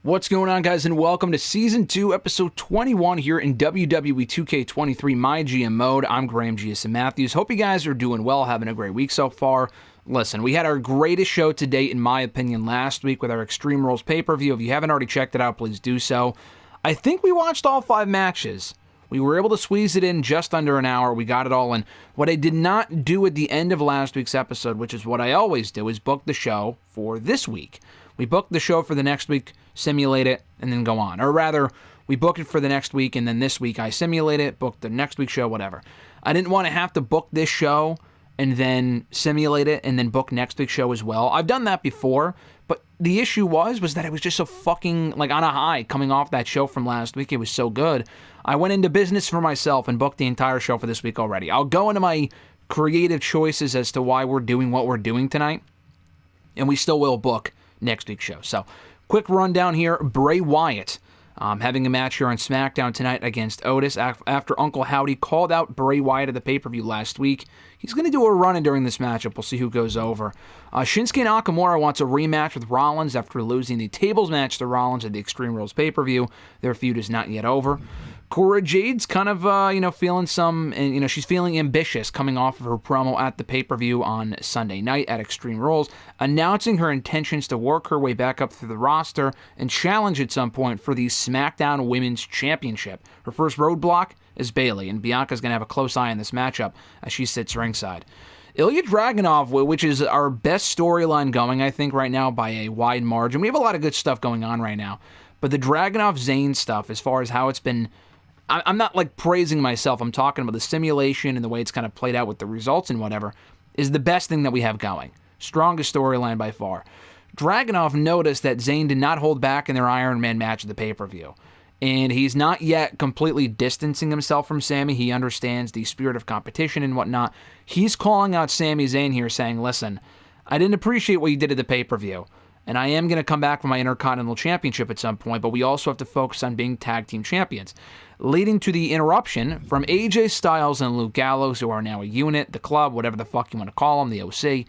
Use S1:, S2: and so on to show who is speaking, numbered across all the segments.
S1: What's going on, guys, and welcome to Season 2, Episode 21 here in WWE 2K23 MyGM Mode. I'm Graham G.S. Matthews. Hope you guys are doing well, having a great week so far. Listen, we had our greatest show to date, in my opinion, last week with our Extreme Rules pay-per-view. If you haven't already checked it out, please do so. I think we watched all 5 matches. We were able to squeeze it in just under an hour. We got it all in. What I did not do at the end of last week's episode, which is what I always do, is book the show for this week. We book the show for the next week, simulate it, and then go on. Or rather, we book it for the next week, and then this week I simulate it, book the next week's show, whatever. I didn't want to have to book this show and then simulate it and then book next week's show as well. I've done that before, but the issue was that it was just so fucking, like, on a high coming off that show from last week. It was so good. I went into business for myself and booked the entire show for this week already. I'll go into my creative choices as to why we're doing what we're doing tonight, and we still will book next week's show. So, quick rundown here. Bray Wyatt having a match here on SmackDown tonight against Otis after Uncle Howdy called out Bray Wyatt at the pay-per-view last week. He's going to do a run-in during this matchup. We'll see who goes over. Shinsuke Nakamura wants a rematch with Rollins after losing the tables match to Rollins at the Extreme Rules pay-per-view. Their feud is not yet over. Cora Jade's kind of, feeling she's feeling ambitious coming off of her promo at the pay-per-view on Sunday night at Extreme Rules, announcing her intentions to work her way back up through the roster and challenge at some point for the SmackDown Women's Championship. Her first roadblock is Bayley, and Bianca's going to have a close eye on this matchup as she sits ringside. Ilya Dragunov, which is our best storyline going, I think, right now by a wide margin. We have a lot of good stuff going on right now, but the Dragunov-Zayn stuff, as far as how it's been, I'm not, like, praising myself. I'm talking about the simulation and the way it's kind of played out with the results and whatever, is the best thing that we have going. Strongest storyline by far. Dragunov noticed that Zayn did not hold back in their Iron Man match at the pay-per-view, and he's not yet completely distancing himself from Sami. He understands the spirit of competition and whatnot. He's calling out Sami Zayn here, saying, listen, I didn't appreciate what you did at the pay-per-view, and I am going to come back for my Intercontinental Championship at some point, but we also have to focus on being tag team champions. Leading to the interruption from AJ Styles and Luke Gallows, who are now a unit, the club, whatever the fuck you want to call them, the OC.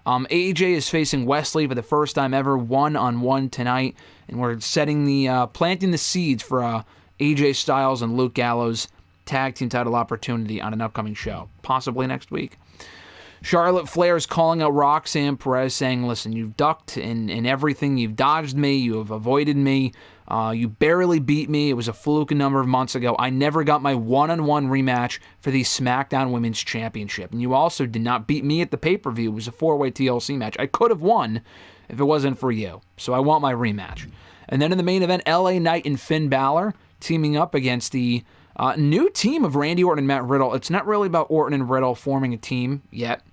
S1: AJ is facing Wesley for the first time ever, one-on-one tonight, and we're planting the seeds for AJ Styles and Luke Gallows tag team title opportunity on an upcoming show, possibly next week. Charlotte Flair is calling out Roxanne Perez, saying, listen, you've ducked in everything. You've dodged me. You have avoided me. You barely beat me. It was a fluke a number of months ago. I never got my one-on-one rematch for the SmackDown Women's Championship. And you also did not beat me at the pay-per-view. It was a 4-way TLC match. I could have won if it wasn't for you. So I want my rematch. And then in the main event, Knight and Finn Balor teaming up against the new team of Randy Orton and Matt Riddle. It's not really about Orton and Riddle forming a team yet.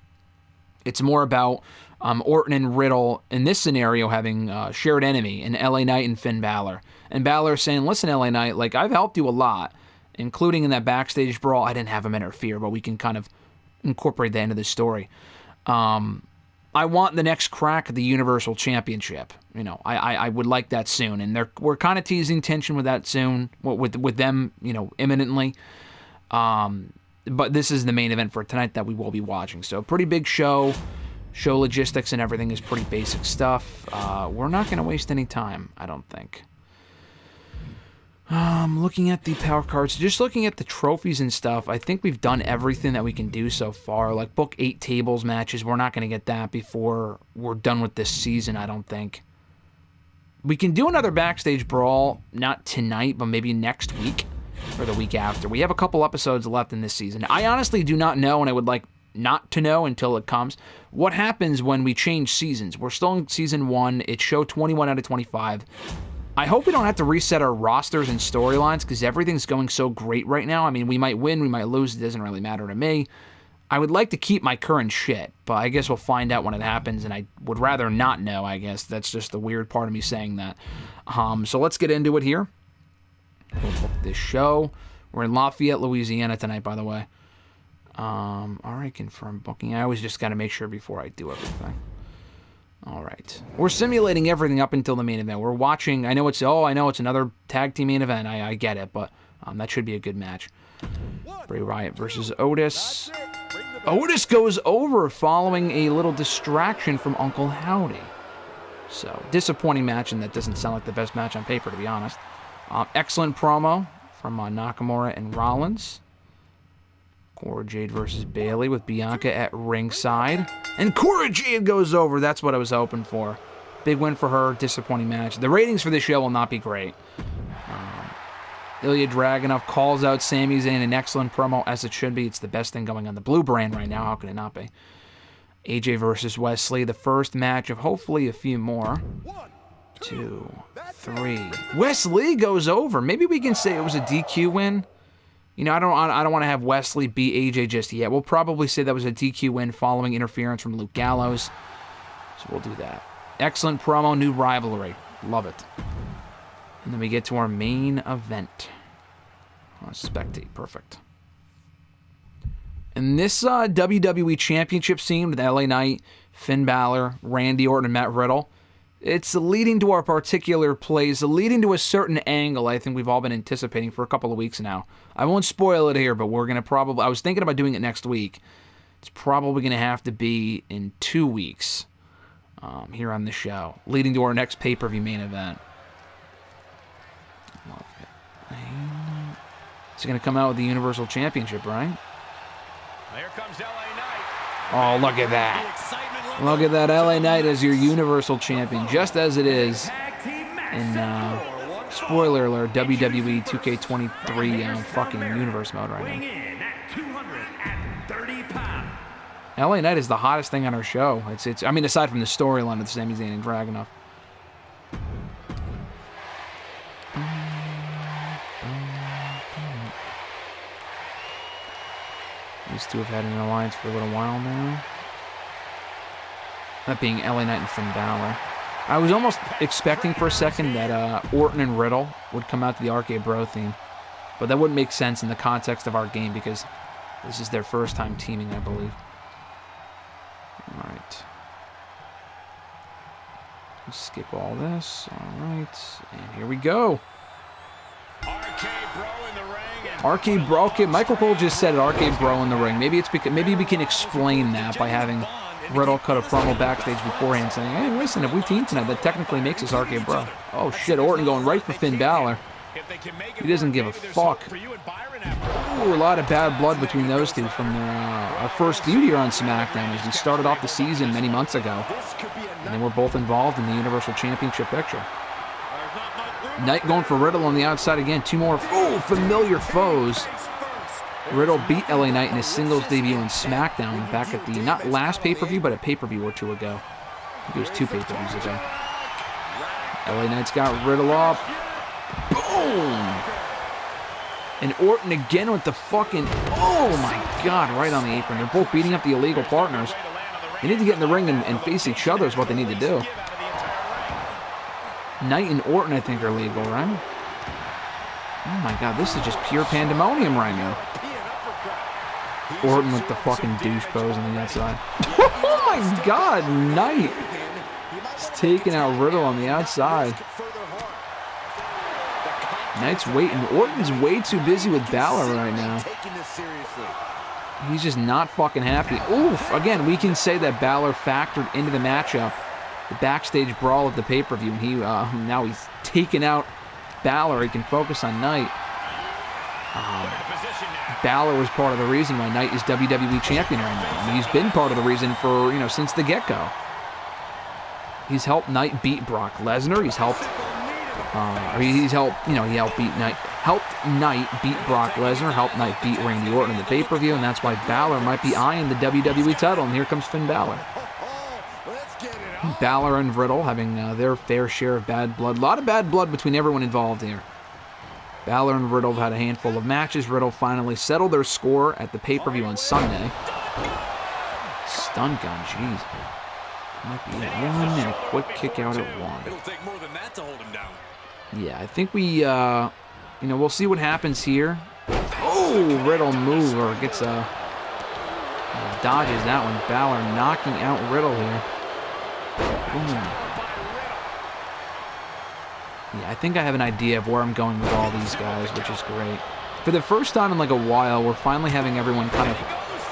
S1: It's more about Orton and Riddle, in this scenario, having a shared enemy in LA Knight and Finn Balor. And Balor saying, listen, LA Knight, like, I've helped you a lot, including in that backstage brawl. I didn't have him interfere, but we can kind of incorporate that into the story. I want the next crack at the Universal Championship. I would like that soon. And we're kind of teasing tension with that soon, with them, imminently. But this is the main event for tonight that we will be watching. So, pretty big show. Show logistics and everything is pretty basic stuff. We're not going to waste any time, I don't think. Looking at the power cards, just looking at the trophies and stuff, I think we've done everything that we can do so far. Like, book 8 tables matches. We're not going to get that before we're done with this season, I don't think. We can do another backstage brawl, not tonight, but maybe next week. Or the week after. We have a couple episodes left in this season. I honestly do not know, and I would like not to know until it comes, what happens when we change seasons. We're still in Season 1. It's show 21 out of 25. I hope we don't have to reset our rosters and storylines, because everything's going so great right now. I mean, we might win, we might lose. It doesn't really matter to me. I would like to keep my current shit, but I guess we'll find out when it happens, and I would rather not know, I guess. That's just the weird part of me saying that. So let's get into it here. We'll book this show. We're in Lafayette, Louisiana tonight, by the way. All right, confirm booking. I always just got to make sure before I do everything. All right. We're simulating everything up until the main event. We're watching. I know it's another tag team main event. I get it, but that should be a good match. Bray Wyatt versus Otis. Otis goes over following a little distraction from Uncle Howdy. So, disappointing match, and that doesn't sound like the best match on paper, to be honest. Excellent promo from Nakamura and Rollins. Cora Jade versus Bayley with Bianca at ringside. And Cora Jade goes over. That's what I was hoping for. Big win for her. Disappointing match. The ratings for this show will not be great. Ilya Dragunov calls out Sami Zayn. An excellent promo, as it should be. It's the best thing going on the Blue brand right now. How could it not be? AJ versus Wesley. The first match of hopefully a few more. 1, 2, 3. Wesley goes over. Maybe we can say it was a DQ win. You know, I don't want to have Wesley beat AJ just yet. We'll probably say that was a DQ win following interference from Luke Gallows. So we'll do that. Excellent promo, new rivalry. Love it. And then we get to our main event. Spectate, perfect. And this WWE Championship scene with LA Knight, Finn Balor, Randy Orton, and Matt Riddle, it's leading to our particular plays, leading to a certain angle I think we've all been anticipating for a couple of weeks now. I won't spoil it here, but we're going to probably... I was thinking about doing it next week. It's probably going to have to be in 2 weeks here on the show, leading to our next pay-per-view main event. Love it. It's going to come out with the Universal Championship, right?
S2: Here comes LA Knight.
S1: Oh, look at that. Look at that. LA Knight as your Universal Champion, just as it is in, spoiler alert, WWE 2K23 fucking Universe mode right now. LA Knight is the hottest thing on our show. It's. I mean, aside from the storyline with Sami Zayn and Dragunov. These two have had an alliance for a little while now. That being LA Knight and Finn Balor. I was almost expecting for a second that Orton and Riddle would come out to the Arcade Bro theme. But that wouldn't make sense in the context of our game because this is their first time teaming, I believe. Alright. Skip all this. Alright. And here we go. Arcade Bro. Okay, Michael Cole just said it. Arcade Bro in the ring. Maybe it's because maybe we can explain that by having Riddle cut a promo backstage beforehand saying, "Hey, listen, if we team tonight, that technically makes us Arcade Bro." Oh shit! Orton going right for Finn Balor. He doesn't give a fuck. Ooh, a lot of bad blood between those two from our first feud here on SmackDown as we started off the season many months ago, and they were both involved in the Universal Championship picture. Knight going for Riddle on the outside again. Two more familiar foes. Riddle beat LA Knight in his singles debut in SmackDown back at the, not last pay-per-view, but a pay-per-view or two ago. I think it was 2 pay-per-views ago. LA Knight's got Riddle up. Boom! And Orton again with the fucking, oh my god, right on the apron. They're both beating up the illegal partners. They need to get in the ring and face each other is what they need to do. Knight and Orton, I think, are legal, right? Oh my god, this is just pure pandemonium right now. Orton with the fucking douche pose on the outside. Oh my god, Knight! He's taking out Riddle on the outside. Knight's waiting. Orton's way too busy with Balor right now. He's just not fucking happy. Oof! Again, we can say that Balor factored into the matchup. The backstage brawl of the pay-per-view, and he now he's taken out Balor. He can focus on Knight. Balor was part of the reason why Knight is WWE champion right now. I mean, he's been part of the reason for, you know, since the get-go. He's helped Knight beat Brock Lesnar. He's helped, he helped beat Knight. Helped Knight beat Brock Lesnar. Helped Knight beat Randy Orton in the pay-per-view, and that's why Balor might be eyeing the WWE title. And here comes Finn Balor. Balor and Riddle having their fair share of bad blood. A lot of bad blood between everyone involved here. Balor and Riddle have had a handful of matches. Riddle finally settled their score at the pay-per-view on Sunday. Stun gun, jeez. Might be at 1 and a quick kick out at 1. It'll take more than that to hold him down. Yeah, I think we, we'll see what happens here. Oh, Riddle moves or gets dodges that one. Balor knocking out Riddle here. Yeah, I think I have an idea of where I'm going with all these guys, which is great. For the first time in like a while, we're finally having everyone kind of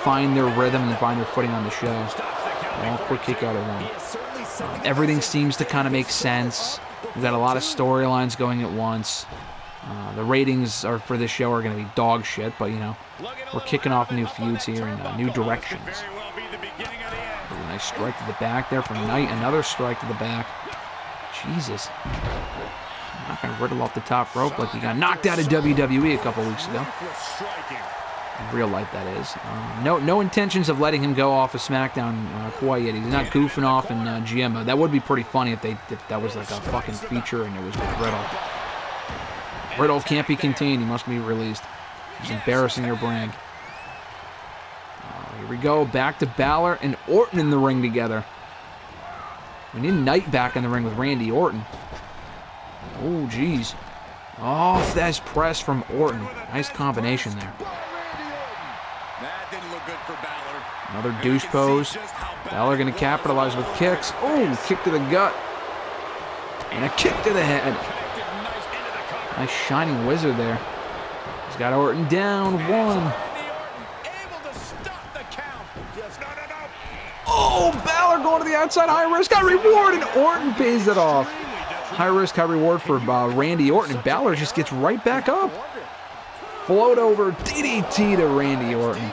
S1: find their rhythm and find their footing on the show. Oh, quick kick out of 1. Everything seems to kind of make sense. We've got a lot of storylines going at once. The ratings for this show are going to be dog shit, but, you know, we're kicking off new feuds here and new directions. Ooh, nice strike to the back there from Knight. Another strike to the back. Jesus. Not going to Riddle off the top rope like he got knocked out of WWE a couple weeks ago. In real life, that is. No intentions of letting him go off of SmackDown quite yet. He's not goofing off in GM mode. That would be pretty funny if that was like a fucking feature and it was with Riddle. Riddle can't be contained. He must be released. He's embarrassing your brand. Here we go. Back to Balor and Orton in the ring together. We need Knight back in the ring with Randy Orton. Oh, jeez. Oh, that's press from Orton. Nice combination there. Another douche pose. Balor going to capitalize with kicks. Oh, kick to the gut. And a kick to the head. Nice shining wizard there. He's got Orton down. One. Oh, Balor going to the outside. High risk, high reward, and Orton pays it off. High risk, high reward for Randy Orton. And Balor just gets right back up. Float over DDT to Randy Orton.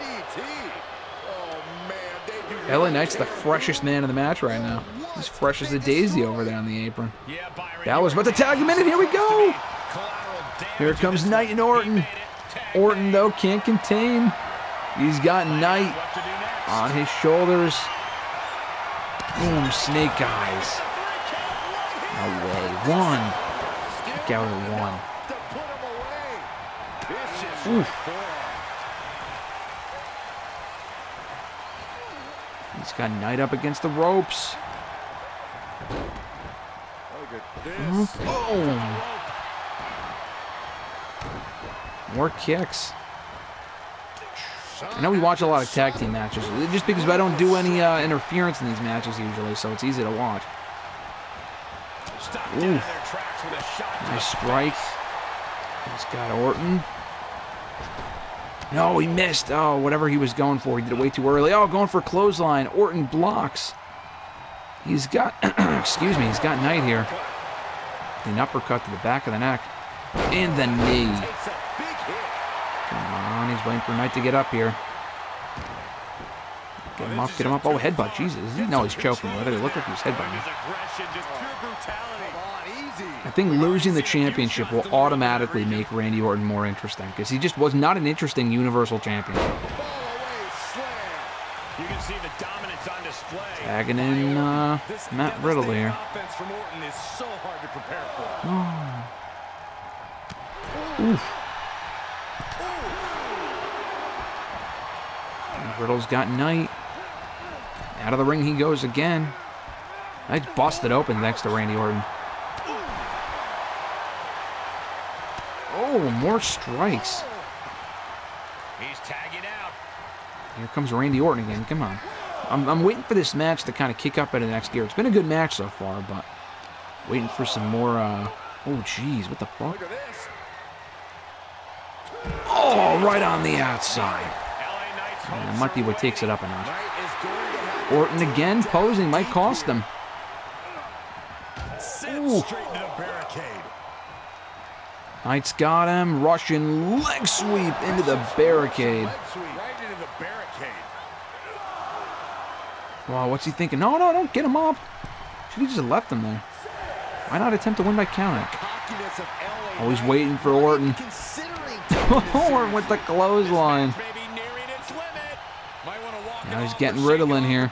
S1: LA Knight's the freshest man in the match right now. He's fresh as a daisy over there on the apron. Balor's about to tag him in, and here we go. Here comes Knight and Orton. Orton, though, can't contain. He's got Knight on his shoulders. Boom, snake eyes. No way. One. Kick out at one. Oof. He's got Knight up against the ropes. Boom. More kicks. I know we watch a lot of tag team matches, just because I don't do any interference in these matches usually, so it's easy to watch. Ooh. Nice strike. He's got Orton. No, he missed. Oh, whatever he was going for, he did it way too early. Oh, going for clothesline. Orton blocks. He's got, excuse me, he's got Knight here. An uppercut to the back of the neck. And the knee. Come on, he's waiting for Knight to get up here. Get him up, get him up. Oh, headbutt, Jesus. No, he's choking. It looked like he was headbutting. I think losing the championship will automatically make Randy Orton more interesting, because he just was not an interesting Universal Champion. Tagging in Matt Riddle here. Oh. Oof. And Riddle's got Knight. Out of the ring he goes again. Knight's busted open next to Randy Orton. Oh, more strikes.
S2: He's tagging out.
S1: Here comes Randy Orton again. Come on. I'm waiting for this match to kind of kick up into the next gear. It's been a good match so far, but waiting for some more. Oh, jeez, what the fuck? Oh, right on the outside. And that might be what takes it up a notch. Orton again posing, might cost him. Ooh. Knight's got him. Russian leg sweep into the barricade. Wow, what's he thinking? No, don't get him up. Should he just left him there? Why not attempt to win by counter? Oh, he's waiting for Orton. Orton with the clothesline. Now he's getting Riddle in here.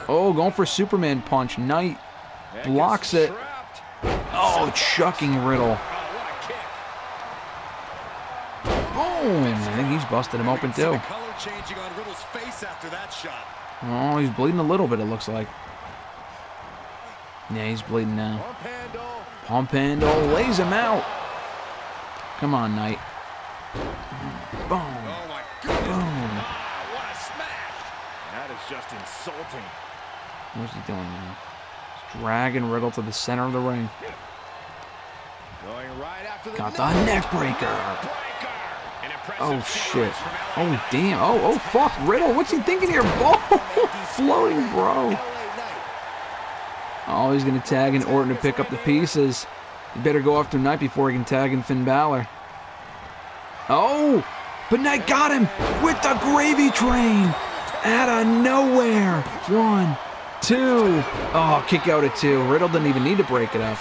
S1: Oh, going for Superman punch. Knight blocks it. Oh, chucking Riddle. Boom. I think he's busted him open too. Oh, he's bleeding a little bit, it looks like. Yeah, he's bleeding now. Pump handle lays him out. Come on, Knight. Boom. Boom.
S2: What a smash! That is just insulting.
S1: What's he doing now? He's dragging Riddle to the center of the ring. Got the neck breaker. Oh, shit. Oh, damn. Oh, fuck. Riddle, what's he thinking here? Oh, floating, bro. Oh, he's going to tag in Orton to pick up the pieces. He better go after Knight before he can tag in Finn Balor. Oh, but Knight got him with the gravy train out of nowhere. 1, 2. Oh, kick out at 2. Riddle didn't even need to break it up.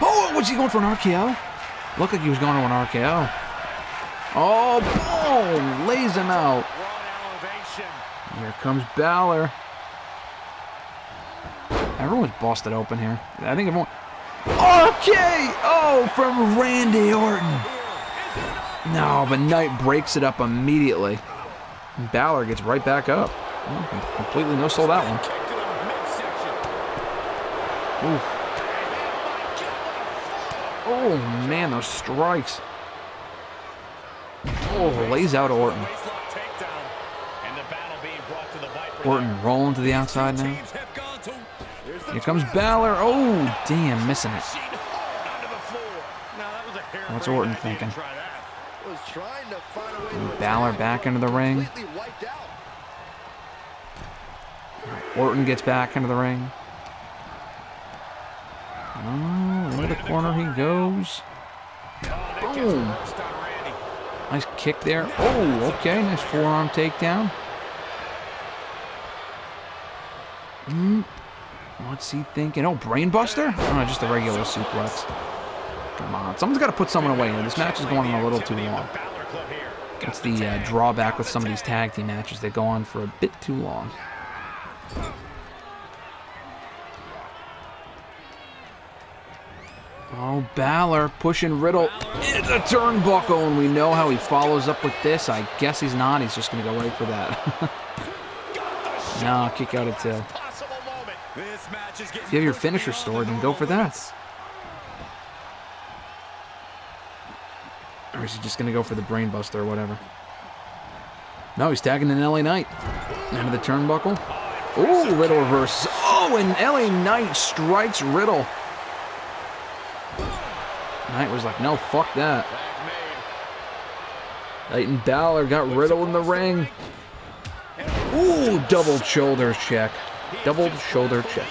S1: Oh, was he going for an RKO? Looked like he was going to an RKO. Oh, boom! Lays him out. Here comes Balor. Everyone's busted open here. I think everyone... RKO from Randy Orton. No, but Knight breaks it up immediately. And Balor gets right back up. Oh, completely no-sold that one. Oof. Oh, man, those strikes. Oh, lays out Orton. Orton rolling to the outside now. Here comes Balor. Oh, damn, missing it. What's Orton thinking? Ooh, Balor back into the ring. Orton gets back into the ring. Oh, into the corner he goes. Boom. Nice kick there. Oh, okay. Nice forearm takedown. What's he thinking? Oh, brainbuster? Oh, just a regular suplex. Come on. Someone's got to put someone away here. This match is going on a little too long. That's the drawback with some of these tag team matches. They go on for a bit too long. Oh, Balor pushing Riddle into the turnbuckle, and we know how he follows up with this. I guess he's not. He's just going to go right for that. No, kick out at 2. If you have your finisher stored, then go for that. Or is he just going to go for the brainbuster or whatever? No, he's tagging in LA Knight. Into the turnbuckle. Oh, Riddle reverses. Oh, and LA Knight strikes Riddle. Knight was like, no, fuck that. Knight and Balor got Riddle in the ring. Ooh, double shoulder check. Double shoulder check.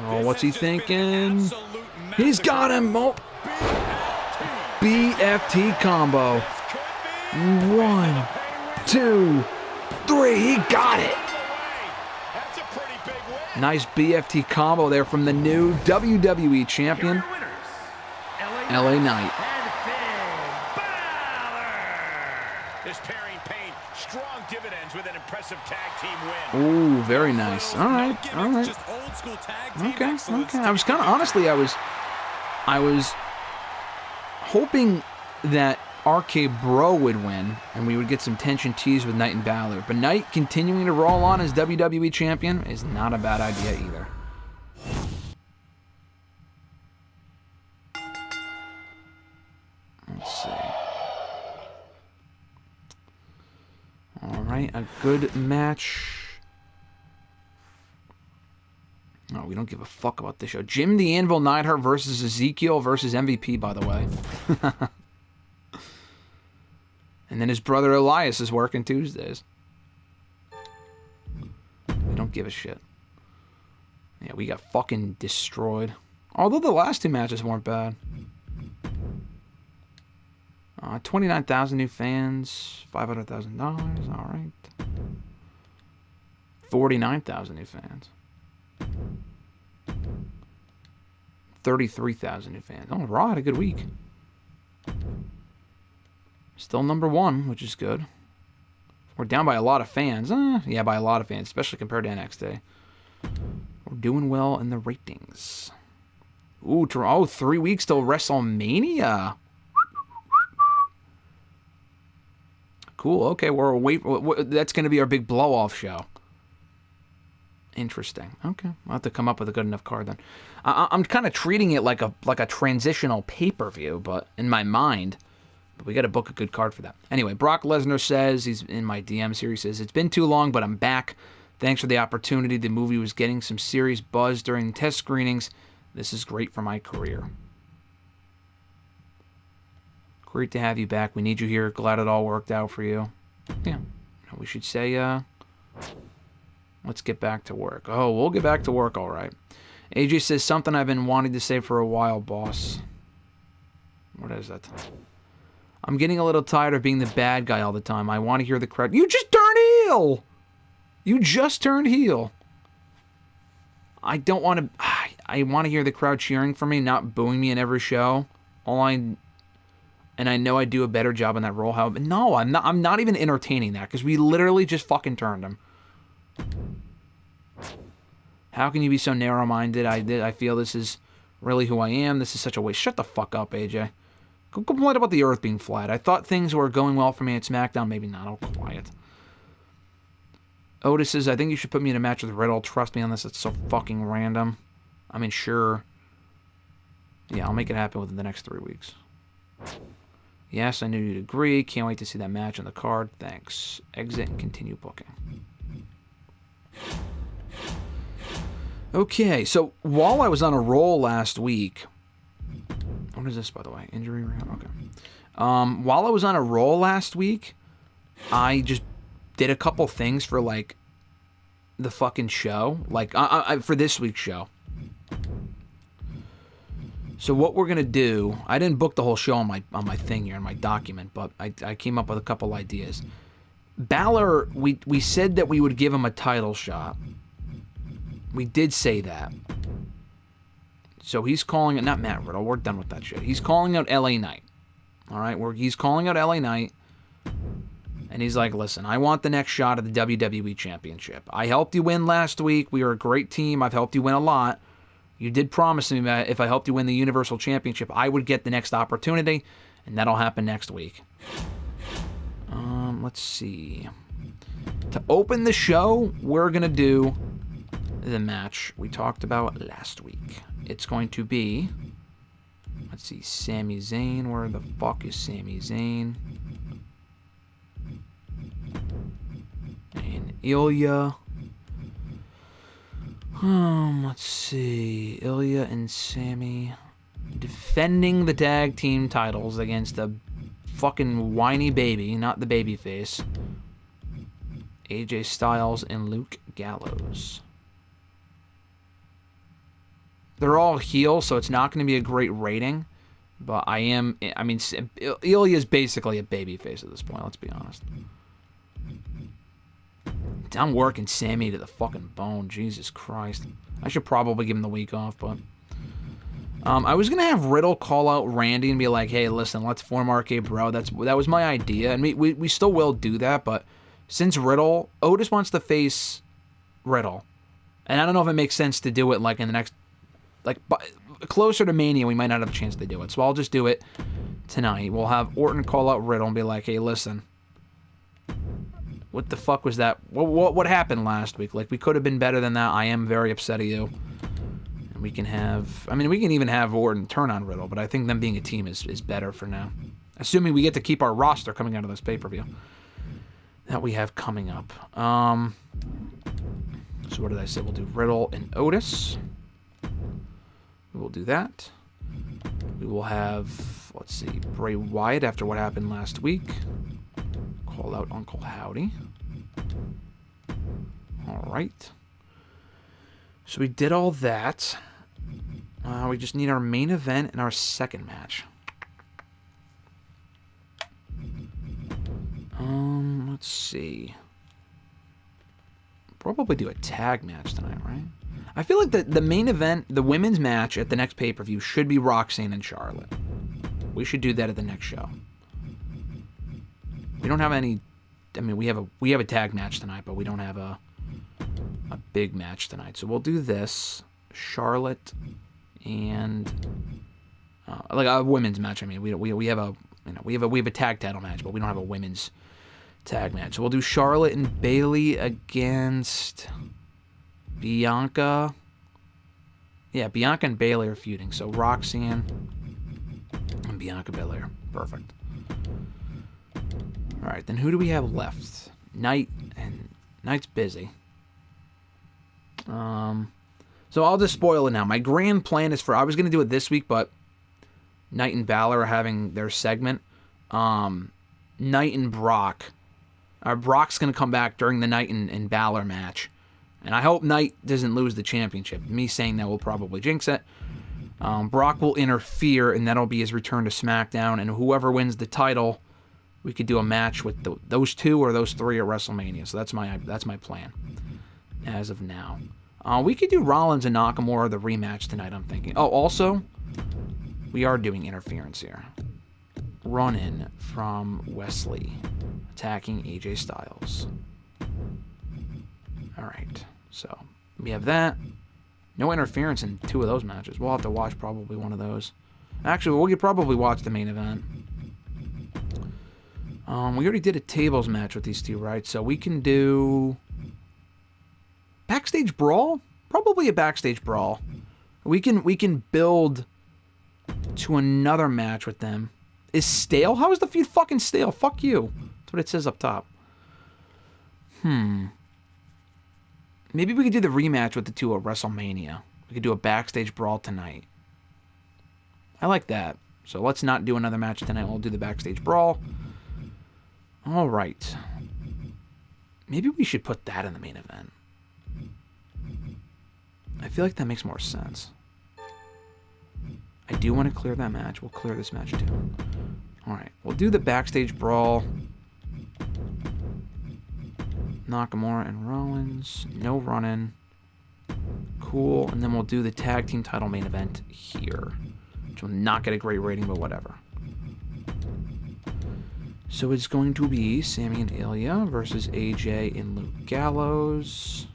S1: Oh, what's he thinking? He's got him. Oh. BFT combo. 1, 2, 3. He got it. Nice BFT combo there from the new WWE champion, LA Knight.
S2: This pairing paid strong dividends with an impressive tag team win.
S1: Ooh, very nice. All right, all right. Okay, okay. I was kind of, honestly, I was hoping that RK Bro would win and we would get some tension teased with Knight and Balor. But Knight continuing to roll on as WWE champion is not a bad idea either. Let's see. All right, a good match. No, we don't give a fuck about this show. Jim the Anvil Neidhart versus Ezekiel versus MVP, by the way. And then his brother Elias is working Tuesdays. We don't give a shit. Yeah, we got fucking destroyed. Although the last 2 matches weren't bad. 29,000 new fans. $500,000. All right. 49,000 new fans. 33,000 new fans. Oh, Raw had a good week. Still number 1, which is good. We're down by a lot of fans. Yeah, by a lot of fans, especially compared to NXT. We're doing well in the ratings. Ooh, 3 weeks till WrestleMania. Cool. Okay, that's going to be our big blow-off show. Interesting. Okay, I'll have to come up with a good enough card then. I'm kind of treating it like a transitional pay-per-view, but in my mind. But we got to book a good card for that. Anyway, Brock Lesnar says, he's in my DMs here, he says, it's been too long, but I'm back. Thanks for the opportunity. The movie was getting some serious buzz during the test screenings. This is great for my career. Great to have you back. We need you here. Glad it all worked out for you. Yeah. We should say, let's get back to work. Oh, we'll get back to work, all right. AJ says, something I've been wanting to say for a while, boss. What is that? I'm getting a little tired of being the bad guy all the time. I want to hear the crowd. You just turned heel! You just turned heel. I don't want to... I want to hear the crowd cheering for me, not booing me in every show. And I know I do a better job in that role. But no, I'm not even entertaining that, because we literally just fucking turned him. How can you be so narrow-minded? I feel this is really who I am. This is such a waste. Shut the fuck up, AJ. Go complain about the earth being flat. I thought things were going well for me at SmackDown. Maybe not. I'll quiet. Otis says, I think you should put me in a match with Riddle. Trust me on this. It's so fucking random. I mean, sure. Yeah, I'll make it happen within the next 3 weeks. Yes, I knew you'd agree. Can't wait to see that match on the card. Thanks. Exit and continue booking. Okay, so while I was on a roll last week... What is this, by the way? Injury? Okay. While I was on a roll last week, I just did a couple things for, like, the fucking show. Like, for this week's show. So what we're going to do... I didn't book the whole show on my thing here, in my document, but I came up with a couple ideas. Balor, we said that we would give him a title shot. We did say that. So he's calling it... Not Matt Riddle. We're done with that shit. He's calling out LA Knight. Alright? He's calling out LA Knight. And he's like, listen, I want the next shot at the WWE Championship. I helped you win last week. We were a great team. I've helped you win a lot. You did promise me that if I helped you win the Universal Championship, I would get the next opportunity. And that'll happen next week. Let's see. To open the show, we're going to do... the match we talked about last week. It's going to be, let's see, Sami Zayn. Where the fuck is Sami Zayn? And Ilya. Let's see, Ilya and Sami defending the tag team titles against a fucking whiny baby, not the baby face, AJ Styles and Luke Gallows. They're all heel, so it's not going to be a great rating. But Ilya's basically a babyface at this point, let's be honest. I'm working Sami to the fucking bone, Jesus Christ. I should probably give him the week off, but... I was going to have Riddle call out Randy and be like, hey, listen, let's form RK Bro. That was my idea, and we still will do that, but since Otis wants to face Riddle, and I don't know if it makes sense to do it like in the next... Like, closer to Mania, we might not have a chance to do it. So I'll just do it tonight. We'll have Orton call out Riddle and be like, hey, listen. What the fuck was that? What happened last week? Like, we could have been better than that. I am very upset at you. And we can have... I mean, we can even have Orton turn on Riddle, but I think them being a team is better for now. Assuming we get to keep our roster coming out of this pay-per-view that we have coming up. So what did I say? We'll do Riddle and Otis. We will do that. We will have, let's see, Bray Wyatt after what happened last week. Call out Uncle Howdy. All right. So we did all that. We just need our main event and our second match. Let's see. Probably do a tag match tonight, right? I feel like the main event, the women's match at the next pay-per-view should be Roxanne and Charlotte. We should do that at the next show. We don't have any... I mean, we have a tag match tonight, but we don't have a big match tonight. So we'll do this. Charlotte and... like a women's match. I mean, we have a tag title match, but we don't have a women's tag match. So we'll do Charlotte and Bayley against... Bianca. Yeah, Bianca and Bayley are feuding. So Roxanne and Bianca Belair. Perfect. Alright, then who do we have left? Knight, and Knight's busy. So I'll just spoil it now. My grand plan is I was going to do it this week, but Knight and Balor are having their segment. Knight and Brock. Brock's going to come back during the Knight and Balor match. And I hope Knight doesn't lose the championship. Me saying that will probably jinx it. Brock will interfere, and that'll be his return to SmackDown. And whoever wins the title, we could do a match with those two or those three at WrestleMania. So that's my plan as of now. We could do Rollins and Nakamura, the rematch tonight, I'm thinking. Oh, also, we are doing interference here. Run-in from Wesley, attacking AJ Styles. All right, so we have that. No interference in two of those matches. We'll have to watch probably one of those. Actually, we could probably watch the main event. We already did a tables match with these two, right? So we can do backstage brawl. Probably a backstage brawl. We can build to another match with them. Is stale? How is the feud fucking stale? Fuck you. That's what it says up top. Maybe we could do the rematch with the two at WrestleMania. We could do a backstage brawl tonight. I like that. So let's not do another match tonight. We'll do the backstage brawl. All right. Maybe we should put that in the main event. I feel like that makes more sense. I do want to clear that match. We'll clear this match too. All right. We'll do the backstage brawl. Nakamura and Rollins. No run-in. Cool. And then we'll do the tag team title main event here, which will not get a great rating, but whatever. So it's going to be Sami and Ilya versus AJ and Luke Gallows.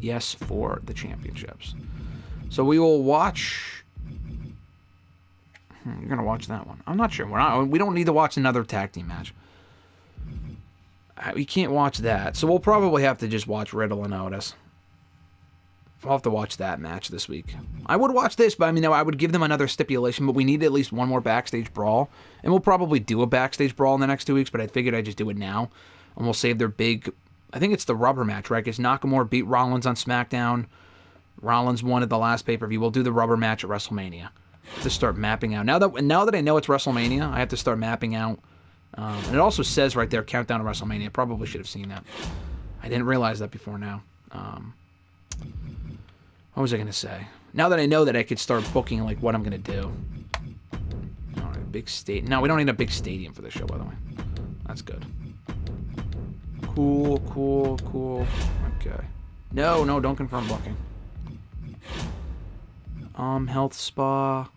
S1: Yes, for the championships. So we will watch... You're going to watch that one. I'm not sure. We don't need to watch another tag team match. We can't watch that. So we'll probably have to just watch Riddle and Otis. I'll have to watch that match this week. I would watch this, but I mean, I would give them another stipulation, but we need at least one more backstage brawl. And we'll probably do a backstage brawl in the next 2 weeks, but I figured I'd just do it now. And we'll save their big... I think it's the rubber match, right? Because Nakamura beat Rollins on SmackDown. Rollins won at the last pay-per-view. We'll do the rubber match at WrestleMania. To start mapping out. Now that I know it's WrestleMania, I have to start mapping out. And it also says right there, countdown to WrestleMania. I probably should have seen that. I didn't realize that before now. What was I going to say? Now that I know that, I could start booking like what I'm going to do. All right, big stadium. No, we don't need a big stadium for this show, by the way. That's good. Cool. Okay. No, don't confirm booking. Health spa.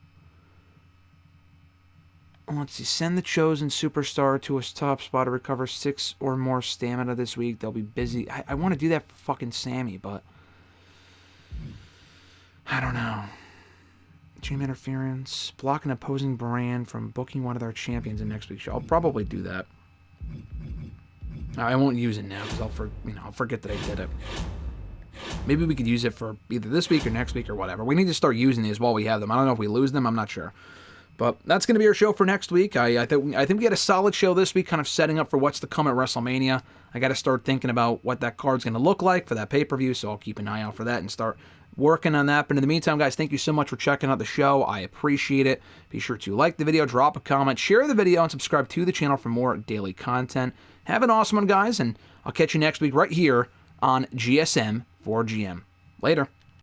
S1: Let's see. Send the chosen superstar to a top spot to recover 6 or more stamina this week. They'll be busy. I want to do that for fucking Sammy, but I don't know. Team interference. Block an opposing brand from booking one of their champions in next week's show. I'll probably do that. I won't use it now because I'll forget that I did it. Maybe we could use it for either this week or next week or whatever. We need to start using these while we have them. I don't know if we lose them. I'm not sure. But that's going to be our show for next week. I think we had a solid show this week, kind of setting up for what's to come at WrestleMania. I got to start thinking about what that card's going to look like for that pay-per-view, so I'll keep an eye out for that and start working on that. But in the meantime, guys, thank you so much for checking out the show. I appreciate it. Be sure to like the video, drop a comment, share the video, and subscribe to the channel for more daily content. Have an awesome one, guys, and I'll catch you next week right here on GSM 4GM. Later.